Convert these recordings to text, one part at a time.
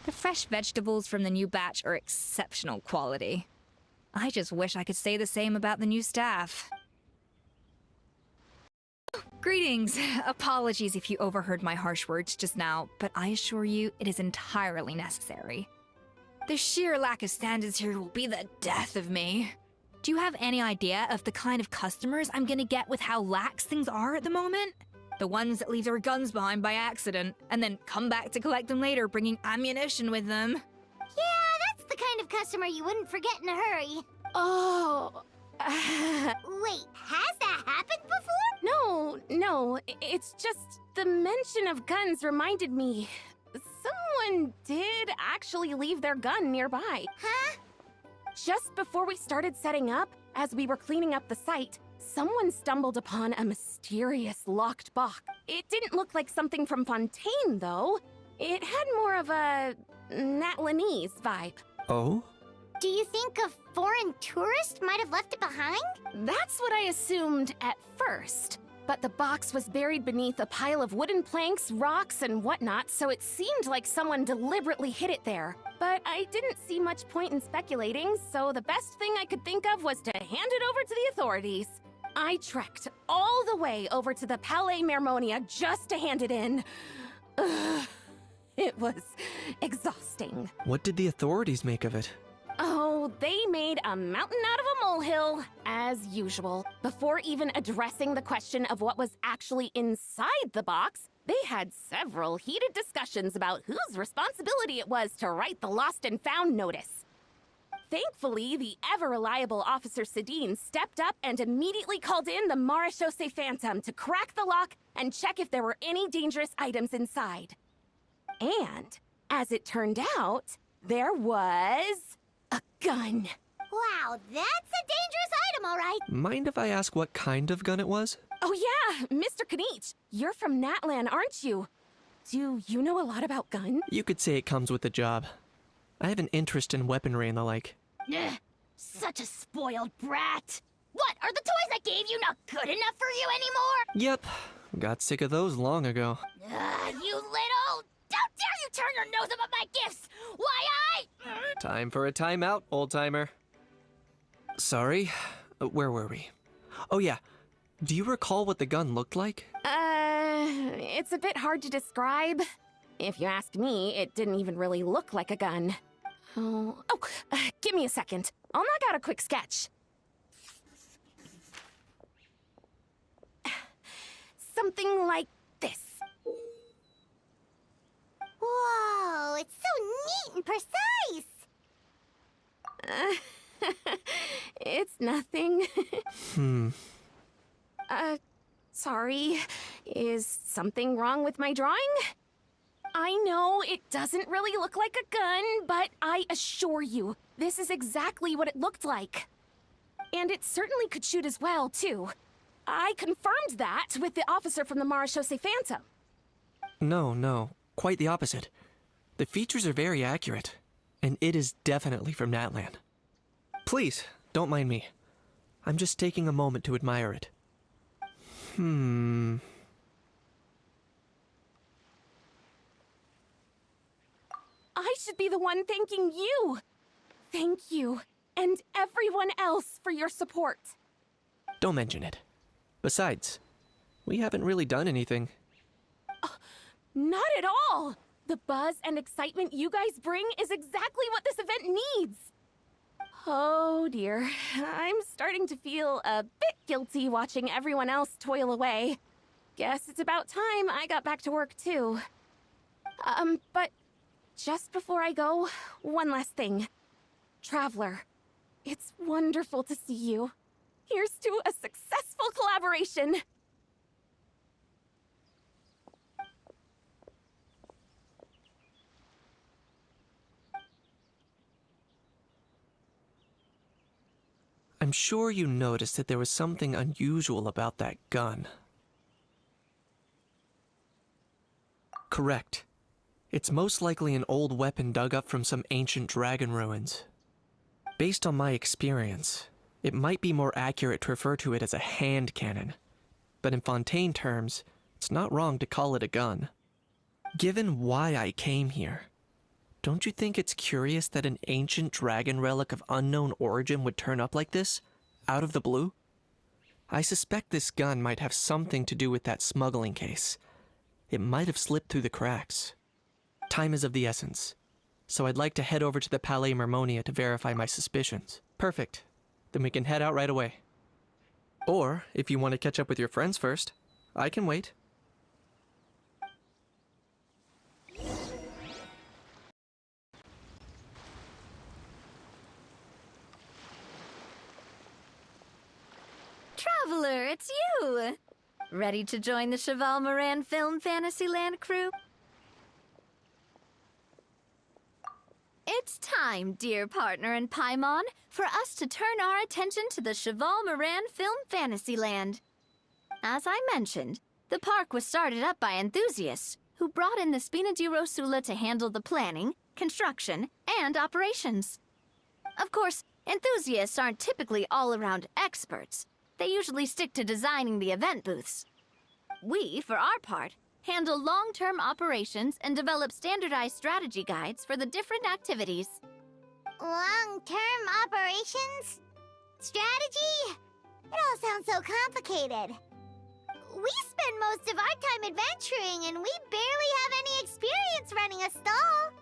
The fresh vegetables from the new batch are exceptional quality. I just wish I could say the same about the new staff. Greetings. Apologies if you overheard my harsh words just now, but I assure you it is entirely necessary. The sheer lack of standards here will be the death of me. Do you have any idea of the kind of customers I'm gonna get with how lax things are at the moment? The ones that leave their guns behind by accident, and then come back to collect them later bringing ammunition with them. Yeah, that's the kind of customer you wouldn't forget in a hurry. Oh... Wait, has that happened before? No, it's just the mention of guns reminded me. Someone did actually leave their gun nearby. Huh? Just before we started setting up, as we were cleaning up the site, someone stumbled upon a mysterious locked box. It didn't look like something from Fontaine, though. It had more of a Natlanese vibe. Oh? Do you think a foreign tourist might have left it behind? That's what I assumed at first. But the box was buried beneath a pile of wooden planks, rocks, and whatnot, so it seemed like someone deliberately hid it there. But I didn't see much point in speculating, so the best thing I could think of was to hand it over to the authorities. I trekked all the way over to the Palais Mermonia just to hand it in. Ugh, it was exhausting. What did the authorities make of it? Oh, they made a mountain out of a molehill, as usual. Before even addressing the question of what was actually inside the box, they had several heated discussions about whose responsibility it was to write the lost and found notice. Thankfully, the ever-reliable Officer Sedine stepped up and immediately called in the Marechaussee Phantom to crack the lock and check if there were any dangerous items inside. And, as it turned out, there was... a gun. Wow, that's a dangerous item, all right. Mind if I ask what kind of gun it was? Oh yeah, Mr. Kanich, you're from Natlan, aren't you? Do you know a lot about guns? You could say it comes with the job. I have an interest in weaponry and the like. Ugh, such a spoiled brat. What, are the toys I gave you not good enough for you anymore? Yep, got sick of those long ago. You little... How dare you turn your nose up at my gifts! Why, Time for a timeout, old-timer. Sorry, where were we? Oh yeah, do you recall what the gun looked like? It's a bit hard to describe. If you ask me, it didn't even really look like a gun. Give me a second. I'll knock out a quick sketch. Something like this. Whoa, it's so neat and precise! It's nothing. Sorry. Is something wrong with my drawing? I know it doesn't really look like a gun, but I assure you, this is exactly what it looked like. And it certainly could shoot as well, too. I confirmed that with the officer from the Marechaussee Phantom. No, quite the opposite. The features are very accurate, and it is definitely from Natlan. Please, don't mind me. I'm just taking a moment to admire it. I should be the one thanking you. Thank you, and everyone else for your support. Don't mention it. Besides, we haven't really done anything. Not at all! The buzz and excitement you guys bring is exactly what this event needs! Oh dear, I'm starting to feel a bit guilty watching everyone else toil away. Guess it's about time I got back to work too. But just before I go, one last thing. Traveler, it's wonderful to see you. Here's to a successful collaboration! I'm sure you noticed that there was something unusual about that gun. Correct. It's most likely an old weapon dug up from some ancient dragon ruins. Based on my experience, it might be more accurate to refer to it as a hand cannon, but in Fontaine terms, it's not wrong to call it a gun. Given why I came here, Don't you think it's curious that an ancient dragon relic of unknown origin would turn up like this, out of the blue? I suspect this gun might have something to do with that smuggling case. It might have slipped through the cracks. Time is of the essence, so I'd like to head over to the Palais Mermonia to verify my suspicions. Perfect. Then we can head out right away. Or, if you want to catch up with your friends first, I can wait. Traveler, it's you! Ready to join the Cheval Moran Film Fantasyland crew? It's time, dear partner and Paimon, for us to turn our attention to the Cheval Moran Film Fantasyland. As I mentioned, the park was started up by enthusiasts who brought in the Spina di Rosula to handle the planning, construction, and operations. Of course, enthusiasts aren't typically all-around experts. They usually stick to designing the event booths. We, for our part, handle long-term operations and develop standardized strategy guides for the different activities. Long-term operations? Strategy? It all sounds so complicated. We spend most of our time adventuring, and we barely have any experience running a stall.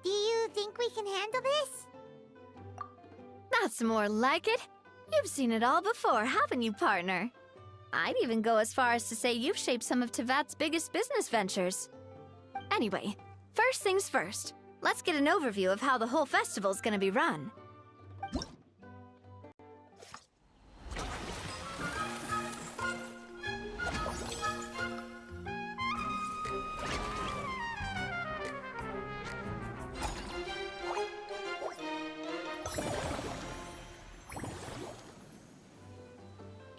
Do you think we can handle this? That's more like it. You've seen it all before, haven't you, partner? I'd even go as far as to say you've shaped some of Tevat's biggest business ventures. Anyway, first things first. Let's get an overview of how the whole festival's gonna be run.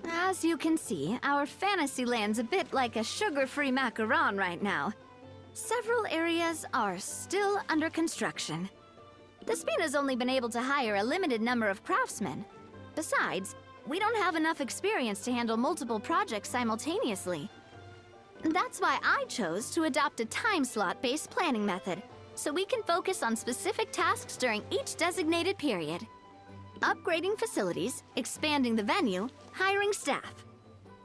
As you can see, our Fantasyland's a bit like a sugar-free macaron right now. Several areas are still under construction. The Spina's only been able to hire a limited number of craftsmen. Besides, we don't have enough experience to handle multiple projects simultaneously. That's why I chose to adopt a time slot-based planning method, so we can focus on specific tasks during each designated period. Upgrading facilities, expanding the venue, hiring staff.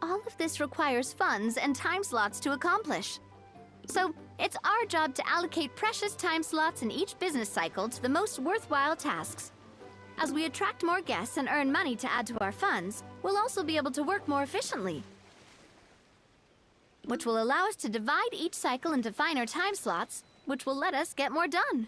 All of this requires funds and time slots to accomplish. So, it's our job to allocate precious time slots in each business cycle to the most worthwhile tasks. As we attract more guests and earn money to add to our funds, we'll also be able to work more efficiently, which will allow us to divide each cycle into finer time slots, which will let us get more done.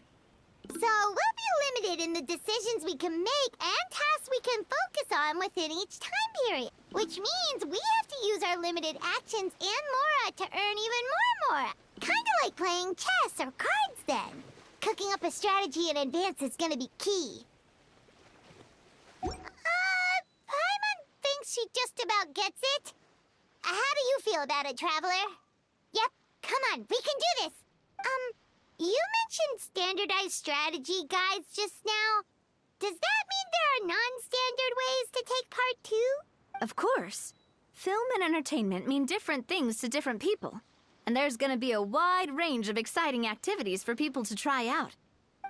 So we'll be limited in the decisions we can make and tasks we can focus on within each time period. Which means we have to use our limited actions and mora to earn even more mora. Kinda like playing chess or cards then. Cooking up a strategy in advance is gonna be key. Paimon thinks she just about gets it. How do you feel about it, Traveler? Yep, come on, we can do this. You mentioned standardized strategy guides just now. Does that mean there are non-standard ways to take part too? Of course. Film and entertainment mean different things to different people. And there's gonna be a wide range of exciting activities for people to try out.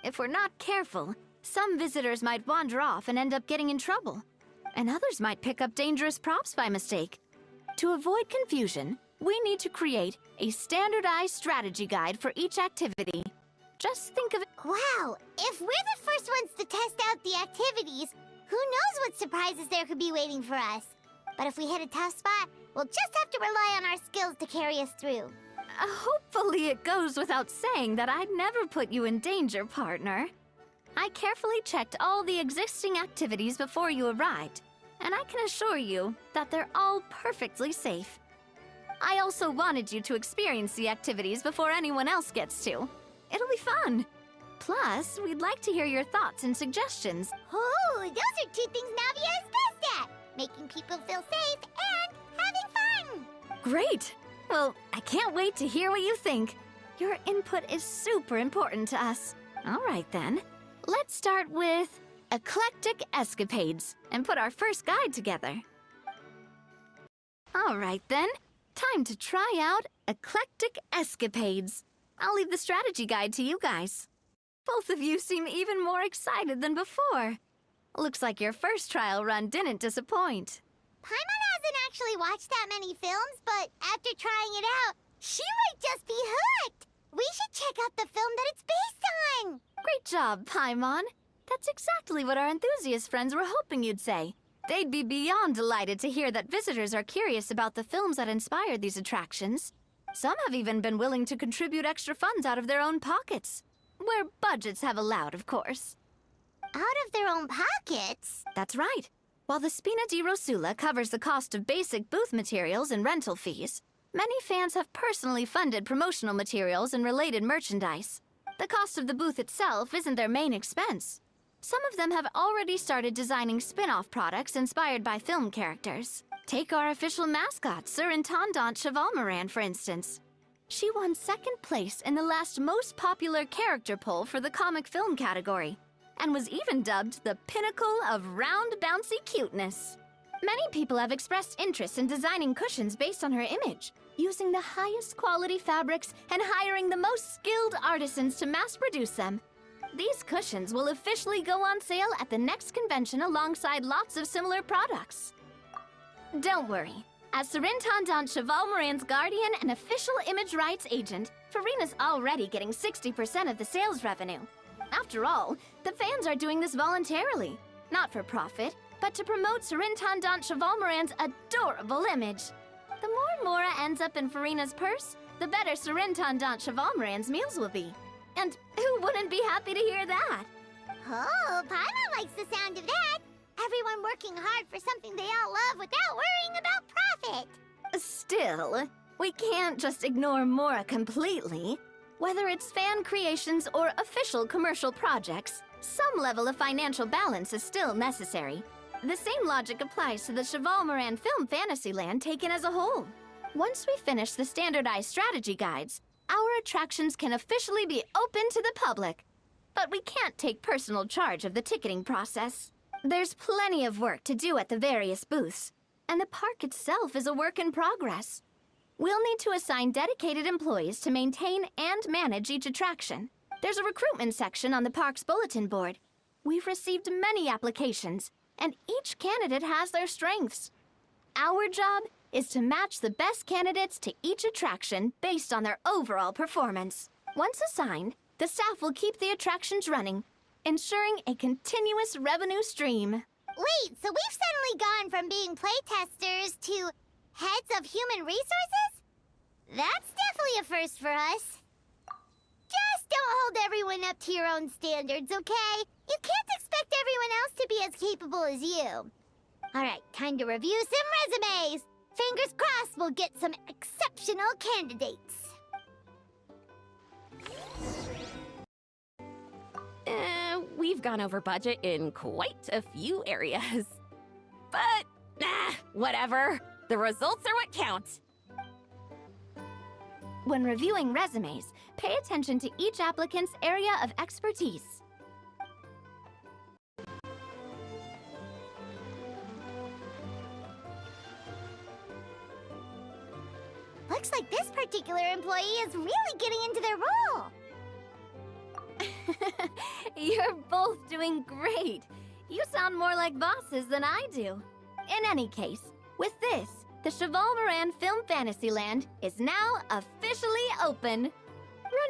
If we're not careful, some visitors might wander off and end up getting in trouble. And others might pick up dangerous props by mistake. To avoid confusion, we need to create a standardized strategy guide for each activity. Just think of it. Wow, if we're the first ones to test out the activities, who knows what surprises there could be waiting for us. But if we hit a tough spot, we'll just have to rely on our skills to carry us through. Hopefully it goes without saying that I'd never put you in danger, partner. I carefully checked all the existing activities before you arrived, and I can assure you that they're all perfectly safe. I also wanted you to experience the activities before anyone else gets to. It'll be fun. Plus, we'd like to hear your thoughts and suggestions. Oh, those are two things Navia is best at. Making people feel safe and having fun. Great! Well, I can't wait to hear what you think. Your input is super important to us. All right then, let's start with Eclectic Escapades and put our first guide together. All right then, time to try out Eclectic Escapades. I'll leave the strategy guide to you guys. Both of you seem even more excited than before. Looks like your first trial run didn't disappoint. Paimon hasn't actually watched that many films, but after trying it out, she might just be hooked! We should check out the film that it's based on! Great job, Paimon. That's exactly what our enthusiast friends were hoping you'd say. They'd be beyond delighted to hear that visitors are curious about the films that inspired these attractions. Some have even been willing to contribute extra funds out of their own pockets. Where budgets have allowed, of course. Out of their own pockets? That's right. While the Spina di Rosula covers the cost of basic booth materials and rental fees, many fans have personally funded promotional materials and related merchandise. The cost of the booth itself isn't their main expense. Some of them have already started designing spin-off products inspired by film characters. Take our official mascot, Sir Intendant Chevalmoran, for instance. She won second place in the last most popular character poll for the comic film category, and was even dubbed the pinnacle of round, bouncy cuteness. Many people have expressed interest in designing cushions based on her image, using the highest quality fabrics and hiring the most skilled artisans to mass produce them. These cushions will officially go on sale at the next convention alongside lots of similar products. Don't worry. As Sir Intendant Chevalmoran's guardian and official image rights agent, Farina's already getting 60% of the sales revenue. After all, the fans are doing this voluntarily, not for profit, but to promote Sir Intendant Chevalmoran's adorable image. The more Mora ends up in Farina's purse, the better Sir Intendant Chevalmoran's meals will be. And who wouldn't be happy to hear that? Oh, Paimon likes the sound of that! Everyone working hard for something they all love without worrying about profit! Still, we can't just ignore Mora completely. Whether it's fan creations or official commercial projects, some level of financial balance is still necessary. The same logic applies to the Chevalmoran Film Fantasyland taken as a whole. Once we finish the standardized strategy guides, our attractions can officially be open to the public. But we can't take personal charge of the ticketing process. There's plenty of work to do at the various booths, and the park itself is a work in progress. We'll need to assign dedicated employees to maintain and manage each attraction. There's a recruitment section on the park's bulletin board. We've received many applications, and each candidate has their strengths. Our job is to match the best candidates to each attraction based on their overall performance. Once assigned, the staff will keep the attractions running, ensuring a continuous revenue stream. Wait, so we've suddenly gone from being playtesters to heads of human resources? That's definitely a first for us. Just don't hold everyone up to your own standards, okay? You can't expect everyone else to be as capable as you. Alright, time to review some resumes. Fingers crossed we'll get some exceptional candidates. We've gone over budget in quite a few areas. But, whatever. The results are what count. When reviewing resumes, pay attention to each applicant's area of expertise. Looks like this particular employee is really getting into their role. You're both doing great. You sound more like bosses than I do. In any case, with this, the Chevalmoran Film Fantasyland is now officially open.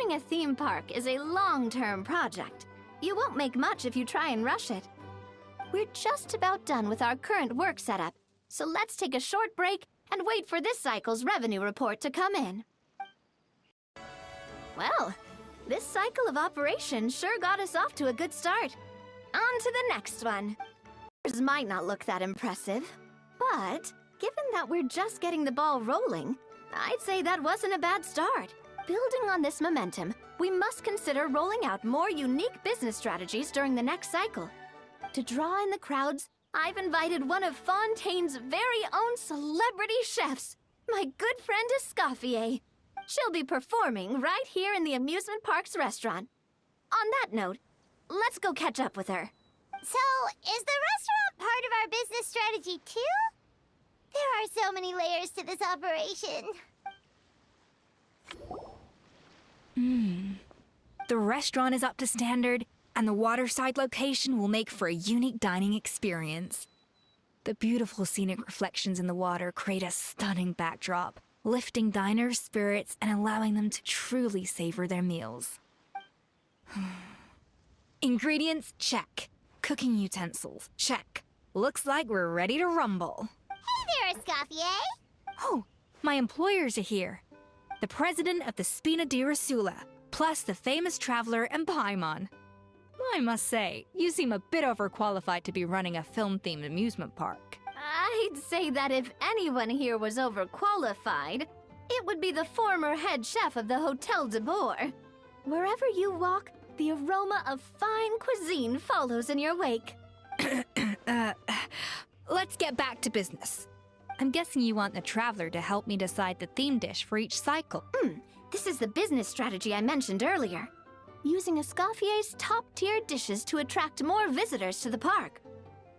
Running a theme park is a long-term project. You won't make much if you try and rush it. We're just about done with our current work setup, so let's take a short break and wait for this cycle's revenue report to come in. Well, this cycle of operations sure got us off to a good start. On to the next one. Yours might not look that impressive, but given that we're just getting the ball rolling, I'd say that wasn't a bad start. Building on this momentum, we must consider rolling out more unique business strategies during the next cycle. To draw in the crowds, I've invited one of Fontaine's very own celebrity chefs, my good friend Escoffier. She'll be performing right here in the amusement park's restaurant. On that note, let's go catch up with her. So, is the restaurant part of our business strategy too? There are so many layers to this operation. The restaurant is up to standard, and the waterside location will make for a unique dining experience. The beautiful scenic reflections in the water create a stunning backdrop, lifting diners' spirits and allowing them to truly savor their meals. Ingredients, check. Cooking utensils, check. Looks like we're ready to rumble. Hey there, Escoffier! Oh, my employers are here. The president of the Spina di Rasula, plus the famous traveler and Paimon. I must say, you seem a bit overqualified to be running a film-themed amusement park. I'd say that if anyone here was overqualified, it would be the former head chef of the Hotel de Boer. Wherever you walk, the aroma of fine cuisine follows in your wake. Let's get back to business. I'm guessing you want the traveler to help me decide the theme dish for each cycle. This is the business strategy I mentioned earlier. Using Escoffier's top-tier dishes to attract more visitors to the park.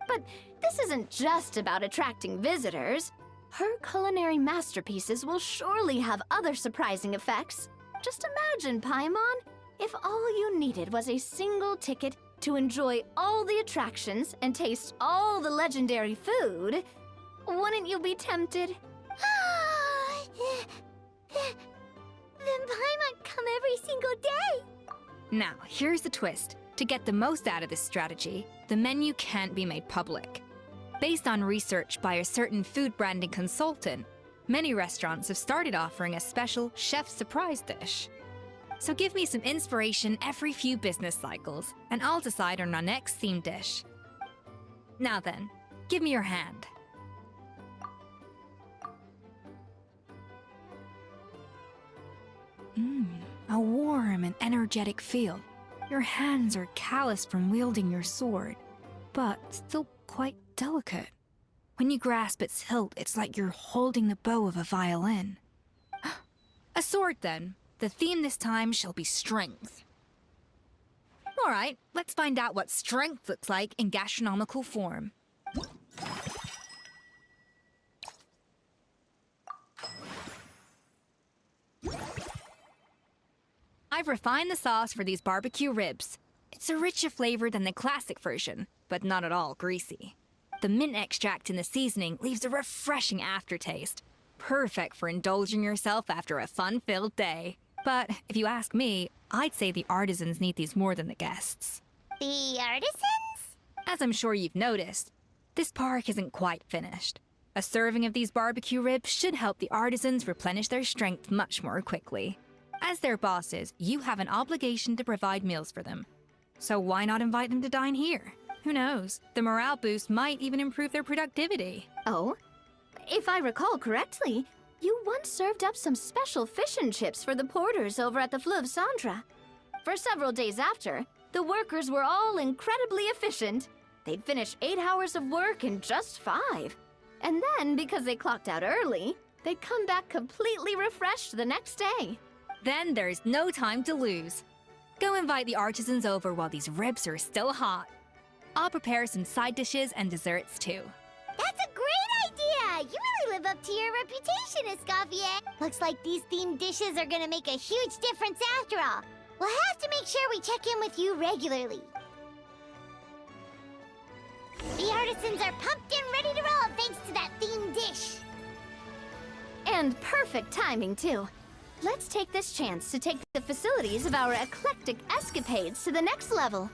But this isn't just about attracting visitors. Her culinary masterpieces will surely have other surprising effects. Just imagine, Paimon, if all you needed was a single ticket to enjoy all the attractions and taste all the legendary food. Wouldn't you be tempted? Then Paimon come every single day! Now, here's the twist. To get the most out of this strategy, the menu can't be made public. Based on research by a certain food branding consultant, many restaurants have started offering a special chef surprise dish. So give me some inspiration every few business cycles, and I'll decide on our next theme dish. Now then, give me your hand. A warm and energetic feel. Your hands are calloused from wielding your sword, but still quite delicate. When you grasp its hilt, it's like you're holding the bow of a violin. A sword, then. The theme this time shall be strength. All right, let's find out what strength looks like in gastronomical form. I've refined the sauce for these barbecue ribs. It's a richer flavor than the classic version, but not at all greasy. The mint extract in the seasoning leaves a refreshing aftertaste, perfect for indulging yourself after a fun-filled day. But if you ask me, I'd say the artisans need these more than the guests. The artisans? As I'm sure you've noticed, this park isn't quite finished. A serving of these barbecue ribs should help the artisans replenish their strength much more quickly. As their bosses, you have an obligation to provide meals for them. So why not invite them to dine here? Who knows? The morale boost might even improve their productivity. Oh? If I recall correctly, you once served up some special fish and chips for the porters over at the Fleuve Centre. For several days after, the workers were all incredibly efficient. They'd finish 8 hours of work in just 5. And then, because they clocked out early, they'd come back completely refreshed the next day. Then there's no time to lose. Go invite the artisans over while these ribs are still hot. I'll prepare some side dishes and desserts too. That's a great idea! You really live up to your reputation, Escoffier. Looks like these themed dishes are gonna make a huge difference after all. We'll have to make sure we check in with you regularly. The artisans are pumped and ready to roll thanks to that themed dish. And perfect timing, too. Let's take this chance to take the facilities of our eclectic escapades to the next level.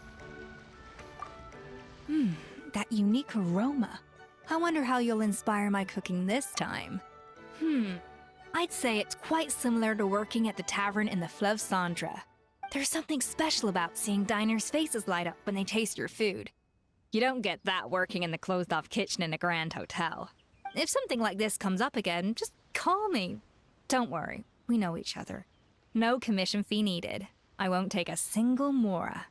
That unique aroma. I wonder how you'll inspire my cooking this time. I'd say it's quite similar to working at the tavern in the Fleuve Centre. There's something special about seeing diners' faces light up when they taste your food. You don't get that working in the closed-off kitchen in a grand hotel. If something like this comes up again, just call me. Don't worry, we know each other. No commission fee needed. I won't take a single mora.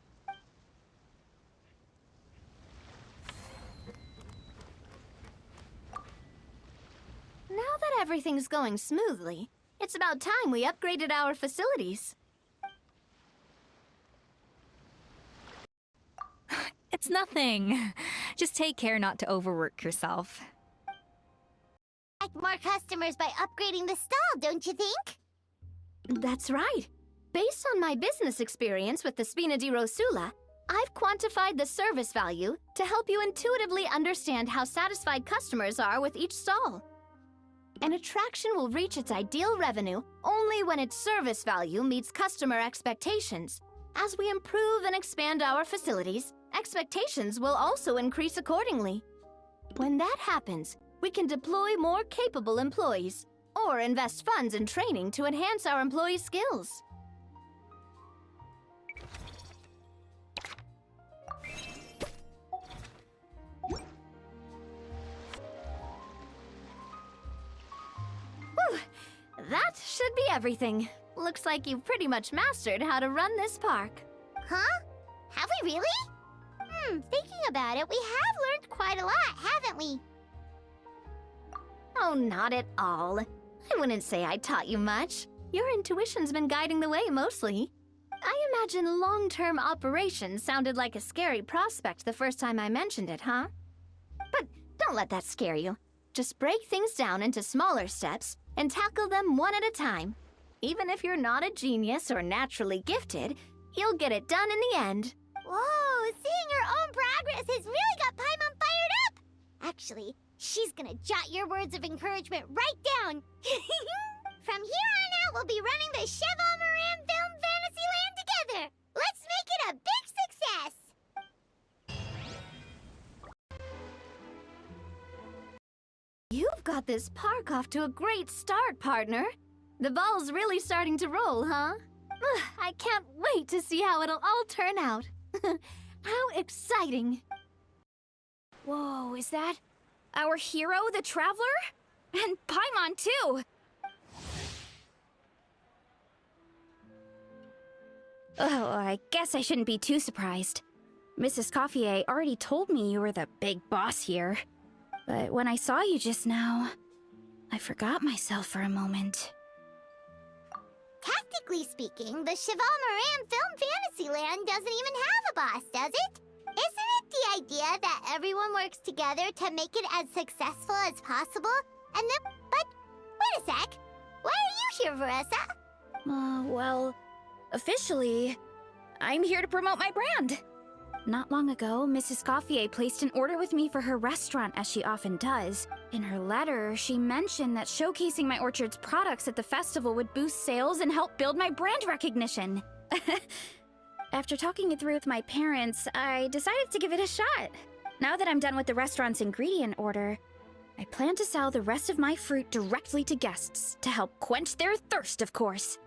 Now that everything's going smoothly, it's about time we upgraded our facilities. It's nothing. Just take care not to overwork yourself. Attract more customers by upgrading the stall, don't you think? That's right. Based on my business experience with the Spina di Rosula, I've quantified the service value to help you intuitively understand how satisfied customers are with each stall. An attraction will reach its ideal revenue only when its service value meets customer expectations. As we improve and expand our facilities, expectations will also increase accordingly. When that happens, we can deploy more capable employees or invest funds in training to enhance our employees' skills. Whew, that should be everything. Looks like you've pretty much mastered how to run this park. Huh? Have we really? Thinking about it, we have learned quite a lot, haven't we? Oh, not at all. I wouldn't say I taught you much. Your intuition's been guiding the way mostly. I imagine long-term operations sounded like a scary prospect the first time I mentioned it, huh? But don't let that scare you. Just break things down into smaller steps and tackle them one at a time. Even if you're not a genius or naturally gifted, you'll get it done in the end. Whoa, seeing your own progress has really got Paimon fired up! Actually, she's gonna jot your words of encouragement right down. From here on out, we'll be running the Cheval Moran Film Fantasyland together. Let's make it a big success. You've got this park off to a great start, partner. The ball's really starting to roll, huh? Ugh, I can't wait to see how it'll all turn out. How exciting! Whoa, is that our hero, the Traveler? And Paimon, too! Oh, I guess I shouldn't be too surprised. Mrs. Coiffier already told me you were the big boss here. But when I saw you just now, I forgot myself for a moment. Tactically speaking, the Cheval Moran Film Fantasyland doesn't even have a boss, does it? Isn't it the idea that everyone works together to make it as successful as possible? And then, but, wait a sec. Why are you here, Veressa? Well, officially, I'm here to promote my brand. Not long ago, Mrs. Coiffier placed an order with me for her restaurant, as she often does. In her letter, she mentioned that showcasing my orchard's products at the festival would boost sales and help build my brand recognition. After talking it through with my parents, I decided to give it a shot. Now that I'm done with the restaurant's ingredient order, I plan to sell the rest of my fruit directly to guests to help quench their thirst, of course.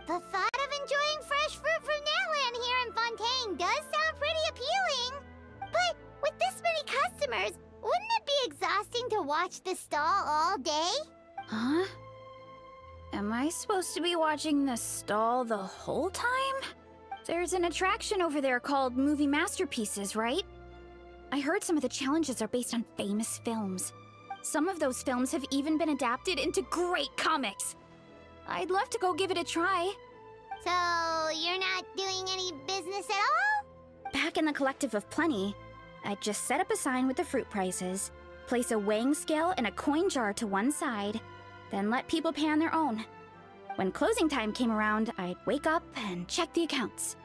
The thought of enjoying fresh fruit from Natland here in Fontaine does sound pretty appealing. But with this many customers, wouldn't it be exhausting to watch the stall all day? Huh? Am I supposed to be watching the stall the whole time? There's an attraction over there called Movie Masterpieces, right? I heard some of the challenges are based on famous films. Some of those films have even been adapted into great comics. I'd love to go give it a try. So, you're not doing any business at all? Back in the Collective of Plenty, I'd just set up a sign with the fruit prices, place a weighing scale and a coin jar to one side, then let people pay on their own. When closing time came around, I'd wake up and check the accounts.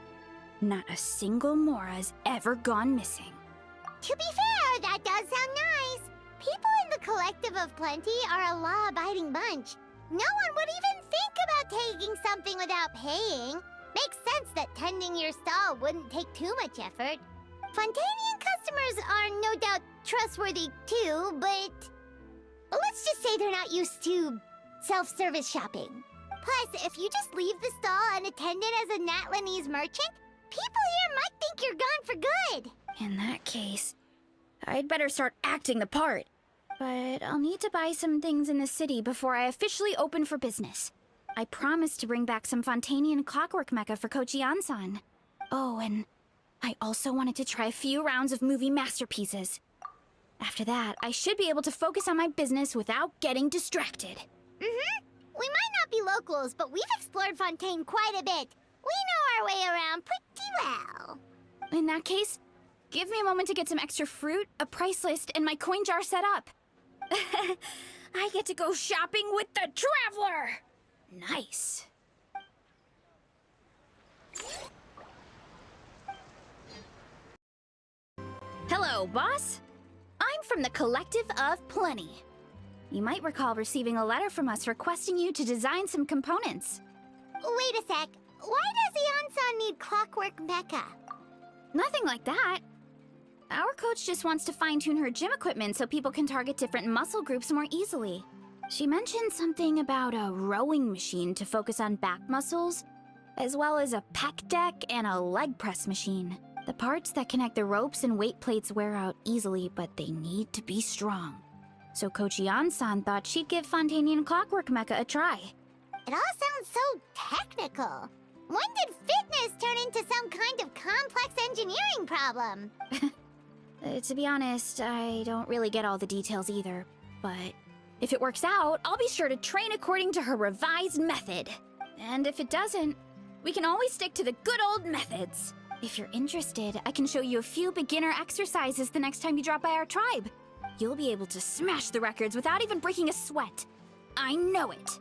Not a single Mora's ever gone missing. To be fair, that does sound nice. People in the Collective of Plenty are a law-abiding bunch. No one would even think about taking something without paying. Makes sense that tending your stall wouldn't take too much effort. Fontainian customers are no doubt trustworthy too, but let's just say they're not used to self-service shopping. Plus, if you just leave the stall unattended as a Natlanese merchant, people here might think you're gone for good. In that case, I'd better start acting the part. But I'll need to buy some things in the city before I officially open for business. I promised to bring back some Fontainian clockwork mecha for Kochi-an-san. Oh, and I also wanted to try a few rounds of movie masterpieces. After that, I should be able to focus on my business without getting distracted. We might not be locals, but we've explored Fontaine quite a bit. We know our way around pretty well. In that case, give me a moment to get some extra fruit, a price list, and my coin jar set up. I get to go shopping with the Traveler! Nice. Hello, boss. I'm from the Collective of Plenty. You might recall receiving a letter from us requesting you to design some components. Wait a sec. Why does Ion-san need clockwork mecha? Nothing like that. Our coach just wants to fine-tune her gym equipment so people can target different muscle groups more easily. She mentioned something about a rowing machine to focus on back muscles, as well as a pec deck and a leg press machine. The parts that connect the ropes and weight plates wear out easily, but they need to be strong. So Coach Ion-san thought she'd give Fontaine and Clockwork Mecha a try. It all sounds so technical. When did fitness turn into some kind of complex engineering problem? To be honest, I don't really get all the details either, but if it works out, I'll be sure to train according to her revised method. And if it doesn't, we can always stick to the good old methods. If you're interested, I can show you a few beginner exercises the next time you drop by our tribe. You'll be able to smash the records without even breaking a sweat. I know it.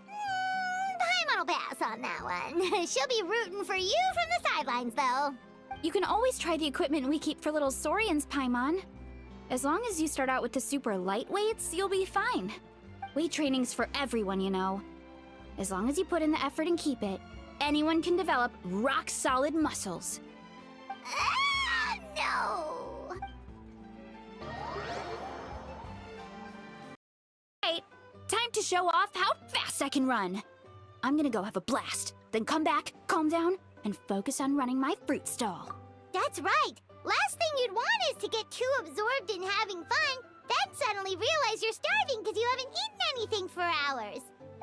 Paimon will pass on that one. She'll be rooting for you from the sidelines, though. You can always try the equipment we keep for little Saurians, Paimon. As long as you start out with the super lightweights, you'll be fine. Weight training's for everyone, you know. As long as you put in the effort and keep it, anyone can develop rock-solid muscles. No! Right, time to show off how fast I can run. I'm gonna go have a blast, then come back, calm down, and focus on running my fruit stall. That's right! Last thing you'd want is to get too absorbed in having fun, then suddenly realize you're starving because you haven't eaten anything for hours.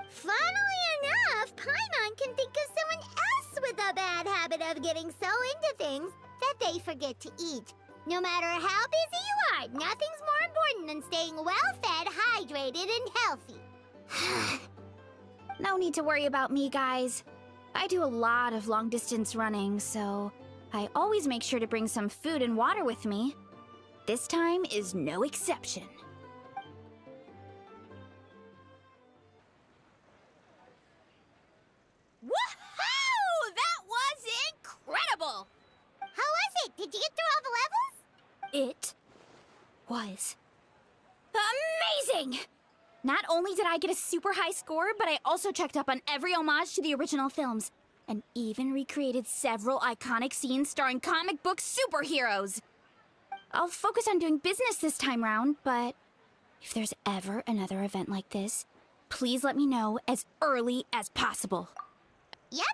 Funnily enough, Paimon can think of someone else with a bad habit of getting so into things that they forget to eat. No matter how busy you are, nothing's more important than staying well-fed, hydrated, and healthy. No need to worry about me, guys. I do a lot of long-distance running, so I always make sure to bring some food and water with me. This time is no exception. Woohoo! That was incredible! How was it? Did you get through all the levels? It was amazing! Not only did I get a super high score, but I also checked up on every homage to the original films, and even recreated several iconic scenes starring comic book superheroes. I'll focus on doing business this time round, but if there's ever another event like this, please let me know as early as possible. Yep.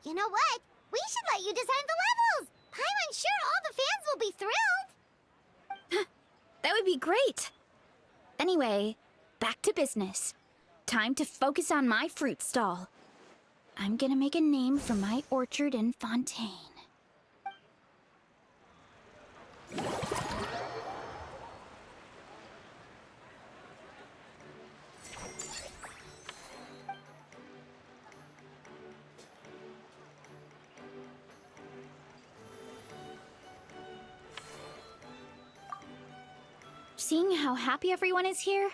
You know what? We should let you design the levels. I'm sure all the fans will be thrilled. That would be great. Anyway, back to business. Time to focus on my fruit stall. I'm gonna make a name for my orchard in Fontaine. Seeing how happy everyone is here,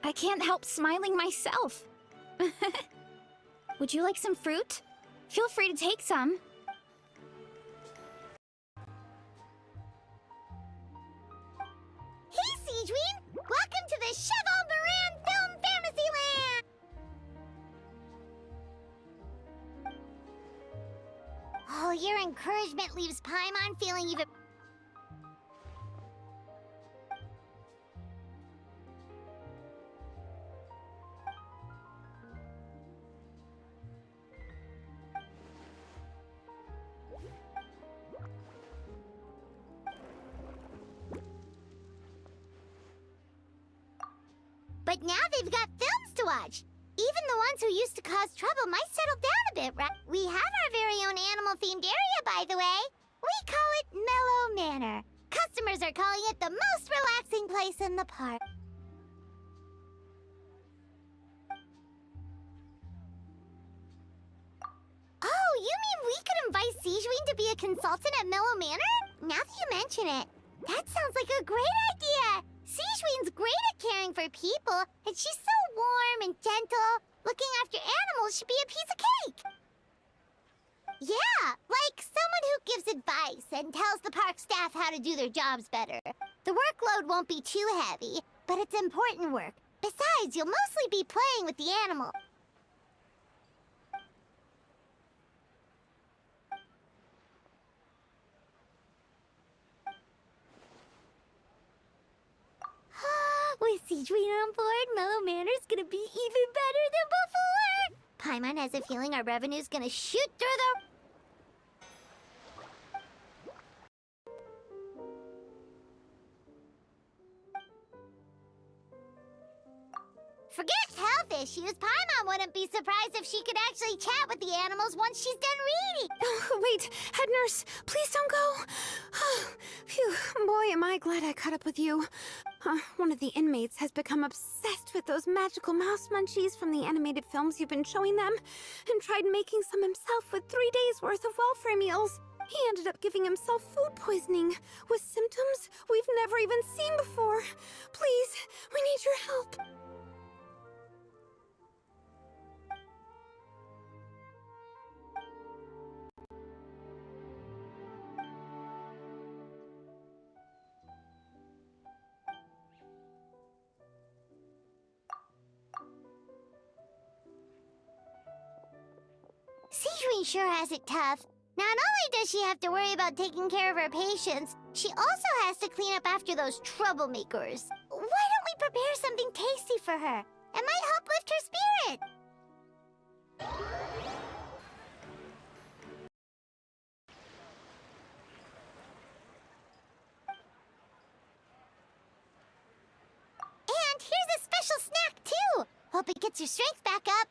I can't help smiling myself. Would you like some fruit? Feel free to take some. Hey, Siegeween! Welcome to the Cheval Moran Film Fantasyland! Oh, your encouragement leaves Paimon feeling even... But now they've got films to watch. Even the ones who used to cause trouble might settle down a bit, right? We have our very own animal-themed area, by the way. We call it Mellow Manor. Customers are calling it the most relaxing place in the park. Oh, you mean we could invite Siegeween to be a consultant at Mellow Manor? Now that you mention it, that sounds like a great idea! Siegeween's great at caring for people, and she's so warm and gentle. Looking after animals should be a piece of cake. Yeah, like someone who gives advice and tells the park staff how to do their jobs better. The workload won't be too heavy, but it's important work. Besides, you'll mostly be playing with the animal. With Citron on board, Mellow Manor's gonna be even better than before! Paimon has a feeling our revenue's gonna shoot through the... Forget health issues. Paimon wouldn't be surprised if she could actually chat with the animals once she's done reading. Oh, wait, head nurse, please don't go. Phew, boy, am I glad I caught up with you. One of the inmates has become obsessed with those magical mouse munchies from the animated films you've been showing them, and tried making some himself with 3 days' worth of welfare meals. He ended up giving himself food poisoning, with symptoms we've never even seen before. Please, we need your help. Citron sure has it tough. Not only does she have to worry about taking care of her patients, she also has to clean up after those troublemakers. Why don't we prepare something tasty for her? It might help lift her spirit. And here's a special snack, too. Hope it gets your strength back up.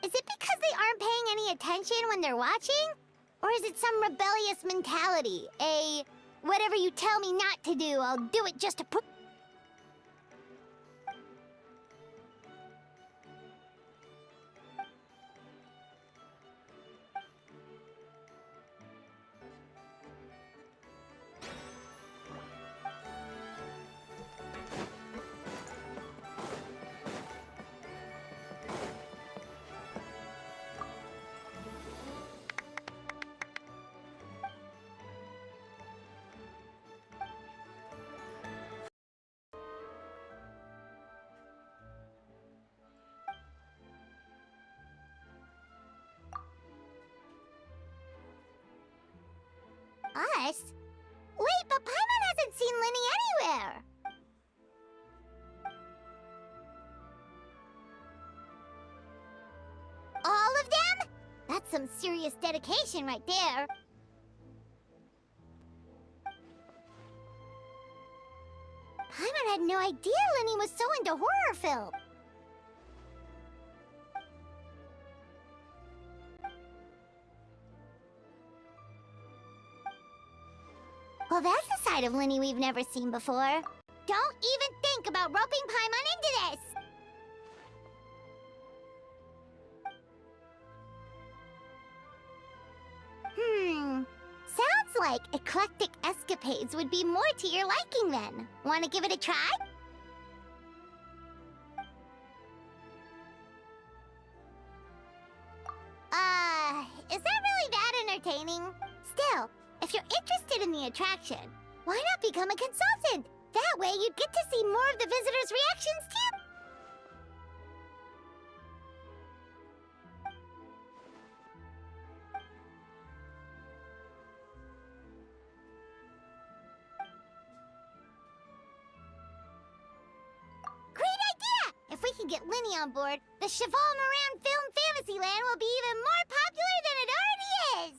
Is it because they aren't paying any attention when they're watching? Or is it some rebellious mentality? Whatever you tell me not to do, I'll do it just to put... Us? Wait, but Paimon hasn't seen Linny anywhere! All of them? That's some serious dedication right there. Paimon had no idea Linny was so into horror film. Well, that's a side of Linny we've never seen before. Don't even think about roping Paimon into this! Sounds like eclectic escapades would be more to your liking then. Want to give it a try? Is that really that entertaining? Still, if you're interested in the attraction, why not become a consultant? That way you'd get to see more of the visitors' reactions too. Great idea! If we can get Linny on board, the Cheval Moran Film Fantasyland will be even more popular than it already is!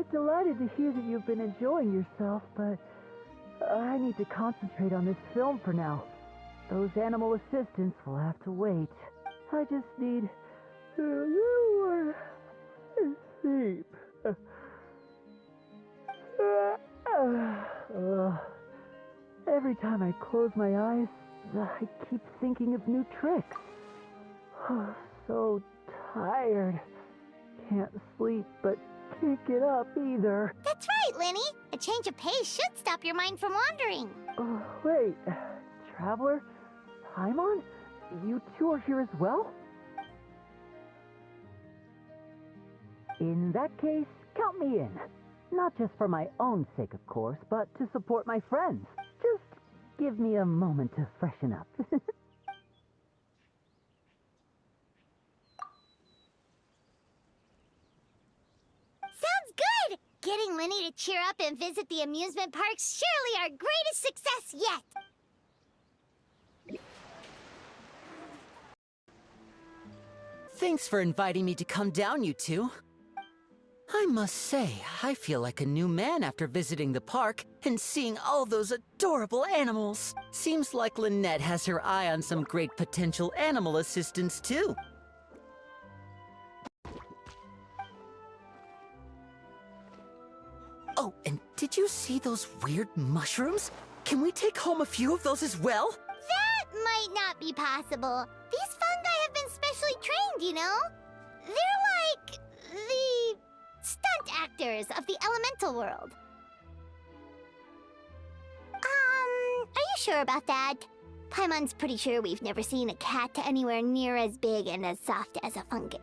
Delighted to hear that you've been enjoying yourself, but I need to concentrate on this film for now. Those animal assistants will have to wait. I just need a little more sleep. Every time I close my eyes, I keep thinking of new tricks. So tired. Can't sleep, but can't get up either. That's right, Lenny. A change of pace should stop your mind from wandering. Wait, Traveler? Paimon? You two are here as well? In that case, count me in. Not just for my own sake, of course, but to support my friends. Just give me a moment to freshen up. Sounds good! Getting Lenny to cheer up and visit the amusement park's surely our greatest success yet! Thanks for inviting me to come down, you two. I must say, I feel like a new man after visiting the park and seeing all those adorable animals. Seems like Lynette has her eye on some great potential animal assistants, too. Oh, and did you see those weird mushrooms? Can we take home a few of those as well? That might not be possible. These fungi have been specially trained, you know? They're like the stunt actors of the elemental world. Are you sure about that? Paimon's pretty sure we've never seen a cat anywhere near as big and as soft as a fungus.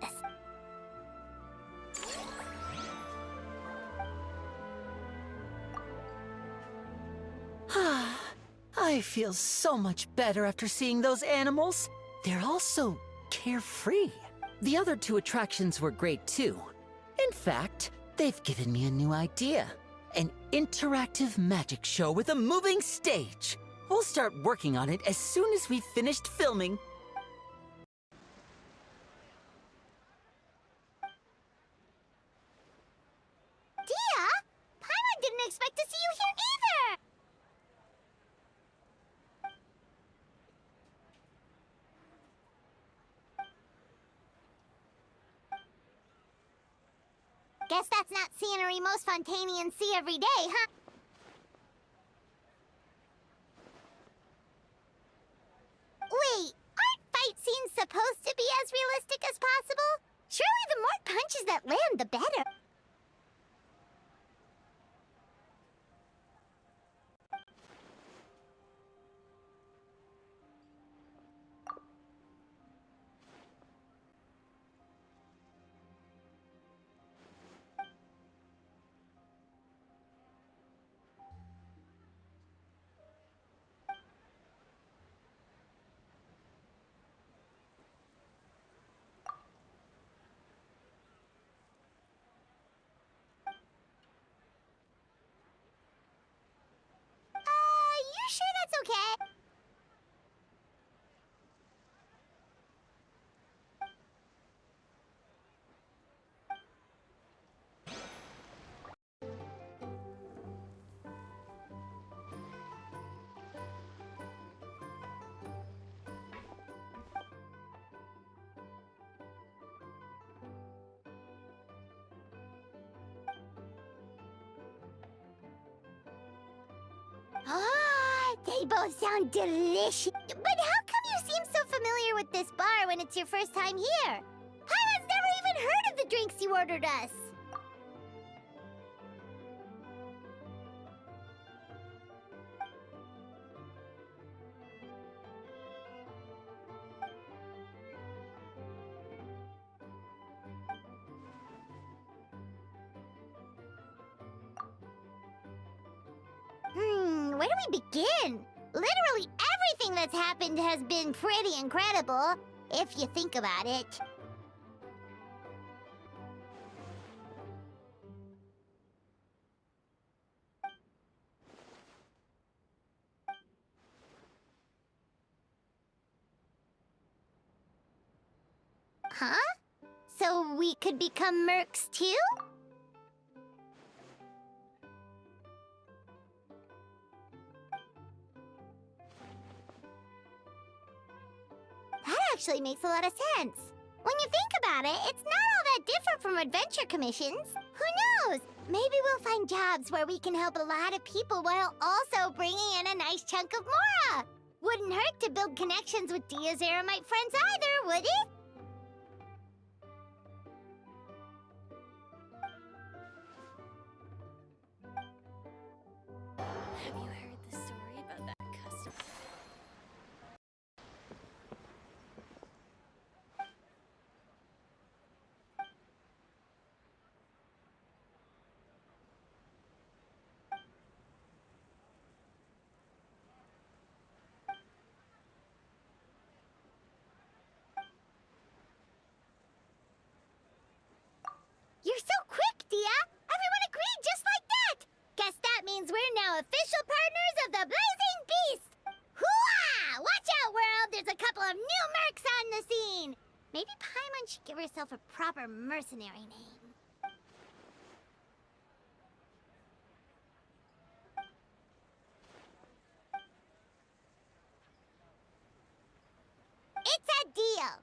I feel so much better after seeing those animals. They're all so carefree. The other two attractions were great too. In fact, they've given me a new idea. An interactive magic show with a moving stage. We'll start working on it as soon as we've finished filming. Dia? Paimon didn't expect to see you here either! Guess that's not scenery most Fontainians see every day, huh? Wait, aren't fight scenes supposed to be as realistic as possible? Surely the more punches that land, the better. You sure that's okay? They both sound delicious. But how come you seem so familiar with this bar when it's your first time here? Paimon's never even heard of the drinks you ordered us. Where do we begin? Literally everything that's happened has been pretty incredible, if you think about it. Huh? So we could become mercs too? actually makes a lot of sense. When you think about it, it's not all that different from adventure commissions. Who knows? Maybe we'll find jobs where we can help a lot of people while also bringing in a nice chunk of Mora. Wouldn't hurt to build connections with Dia's Eremite friends either, would it? Have you heard the story about that customer? You're so quick, Dia! Everyone agreed just like that! Guess that means we're now official partners of the Blazing Beast! Hooah! Watch out, world! There's a couple of new mercs on the scene! Maybe Paimon should give herself a proper mercenary name. It's a deal!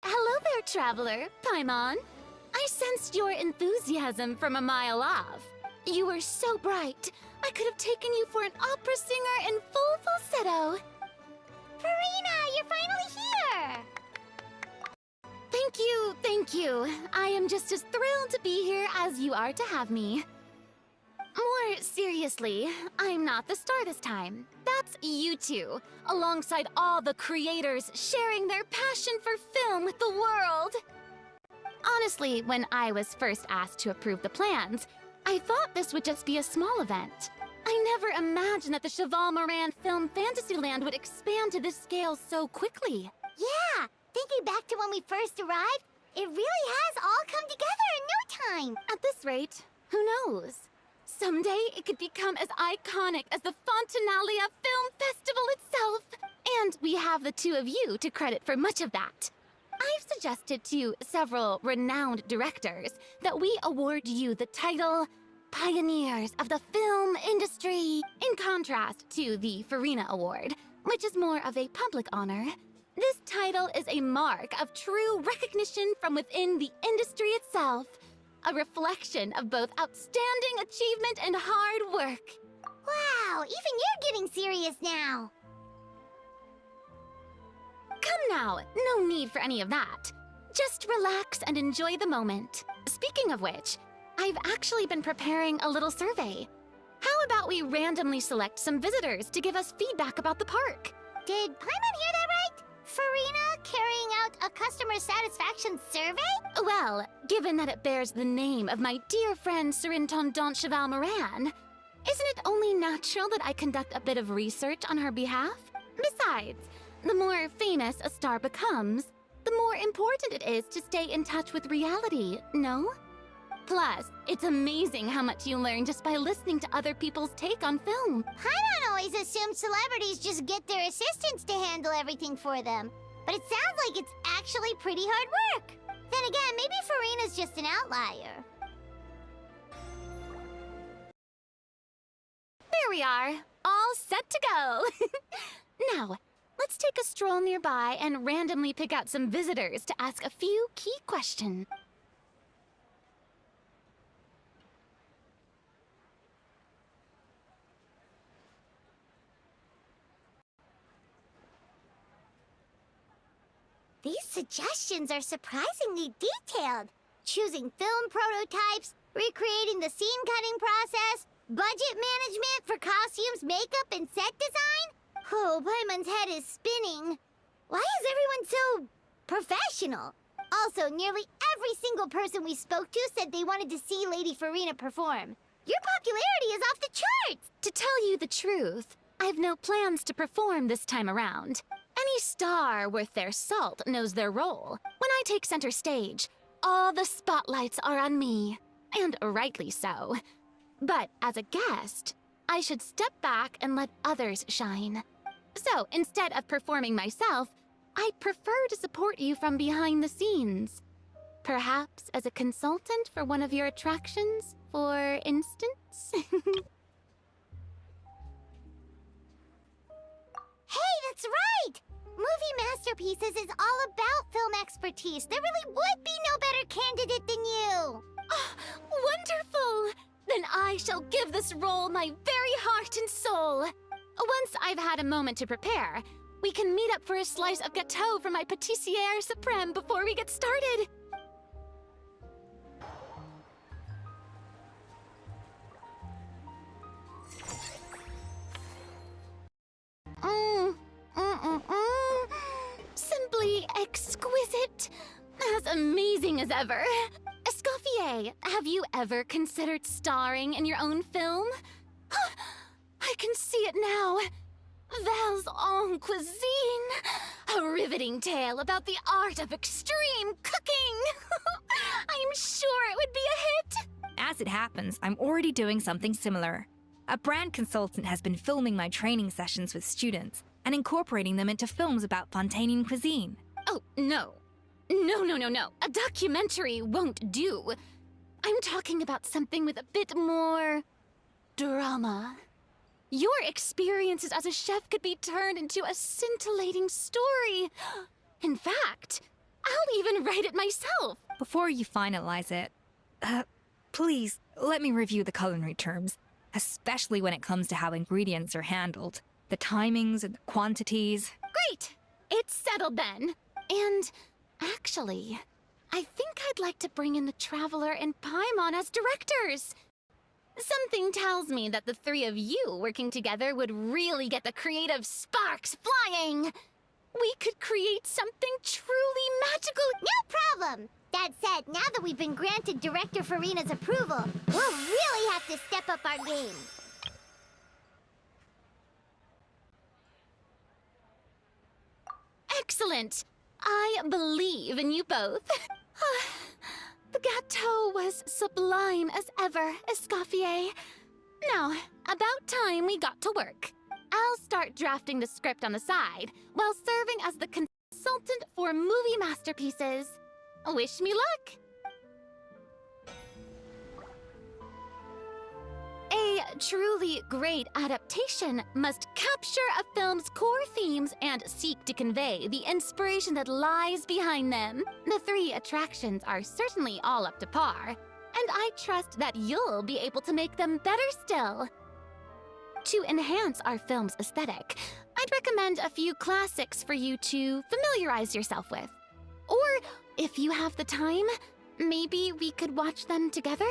Hello there, traveler, Paimon. I sensed your enthusiasm from a mile off. You were so bright, I could have taken you for an opera singer in full falsetto. Farina, you're finally here! Thank you. I am just as thrilled to be here as you are to have me. More seriously, I'm not the star this time. That's you two, alongside all the creators sharing their passion for film with the world. Honestly, when I was first asked to approve the plans, I thought this would just be a small event. I never imagined that the Cheval Moran Film Fantasyland would expand to this scale so quickly. Yeah, thinking back to when we first arrived, it really has all come together in no time. At this rate, who knows? Someday it could become as iconic as the Fontainalia Film Festival itself. And we have the two of you to credit for much of that. I've suggested to several renowned directors that we award you the title Pioneers of the Film Industry, in contrast to the Farina Award, which is more of a public honor. This title is a mark of true recognition from within the industry itself, a reflection of both outstanding achievement and hard work. Wow, even you're getting serious now. Come now, no need for any of that. Just relax and enjoy the moment. Speaking of which, I've actually been preparing a little survey. How about we randomly select some visitors to give us feedback about the park? Did Paimon hear that right? Farina carrying out a customer satisfaction survey? Well, given that it bears the name of my dear friend Surintendant Cheval Moran, isn't it only natural that I conduct a bit of research on her behalf? Besides, the more famous a star becomes, the more important it is to stay in touch with reality, no? Plus, it's amazing how much you learn just by listening to other people's take on film. Paimon always assumed celebrities just get their assistants to handle everything for them. But it sounds like it's actually pretty hard work. Then again, maybe Farina's just an outlier. There we are, all set to go. Now, let's take a stroll nearby and randomly pick out some visitors to ask a few key questions. These suggestions are surprisingly detailed. Choosing film prototypes, recreating the scene-cutting process, budget management for costumes, makeup, and set design? Oh, Paimon's head is spinning. Why is everyone so professional? Also, nearly every single person we spoke to said they wanted to see Lady Farina perform. Your popularity is off the charts! To tell you the truth, I've no plans to perform this time around. Any star worth their salt knows their role. When I take center stage, all the spotlights are on me. And rightly so. But as a guest, I should step back and let others shine. So instead of performing myself, I'd prefer to support you from behind the scenes. Perhaps as a consultant for one of your attractions, for instance? Hey, that's right! Movie Masterpieces is all about film expertise. There really would be no better candidate than you! Oh, wonderful! Then I shall give this role my very heart and soul. Once I've had a moment to prepare, we can meet up for a slice of gâteau from my pâtissière suprême before we get started. Simply exquisite. As amazing as ever. Escoffier, have you ever considered starring in your own film? I can see it now. Val's en cuisine. A riveting tale about the art of extreme cooking. I'm sure it would be a hit. As it happens, I'm already doing something similar. A brand consultant has been filming my training sessions with students and incorporating them into films about Fontaine cuisine. Oh, no. No. A documentary won't do. I'm talking about something with a bit more drama. Your experiences as a chef could be turned into a scintillating story. In fact, I'll even write it myself. Before you finalize it, please let me review the culinary terms, especially when it comes to how ingredients are handled, the timings and the quantities. Great! It's settled then. And actually, I think I'd like to bring in the Traveler and Paimon as directors. Something tells me that the three of you working together would really get the creative sparks flying. We could create something truly magical. No problem! That said, now that we've been granted Director Farina's approval, we'll really have to step up our game. Excellent! I believe in you both. The gâteau was sublime as ever, Escoffier. Now, about time we got to work. I'll start drafting the script on the side, while serving as the consultant for movie masterpieces. Wish me luck! A truly great adaptation must capture a film's core themes and seek to convey the inspiration that lies behind them. The three attractions are certainly all up to par, and I trust that you'll be able to make them better still. To enhance our film's aesthetic, I'd recommend a few classics for you to familiarize yourself with. Or, if you have the time, maybe we could watch them together?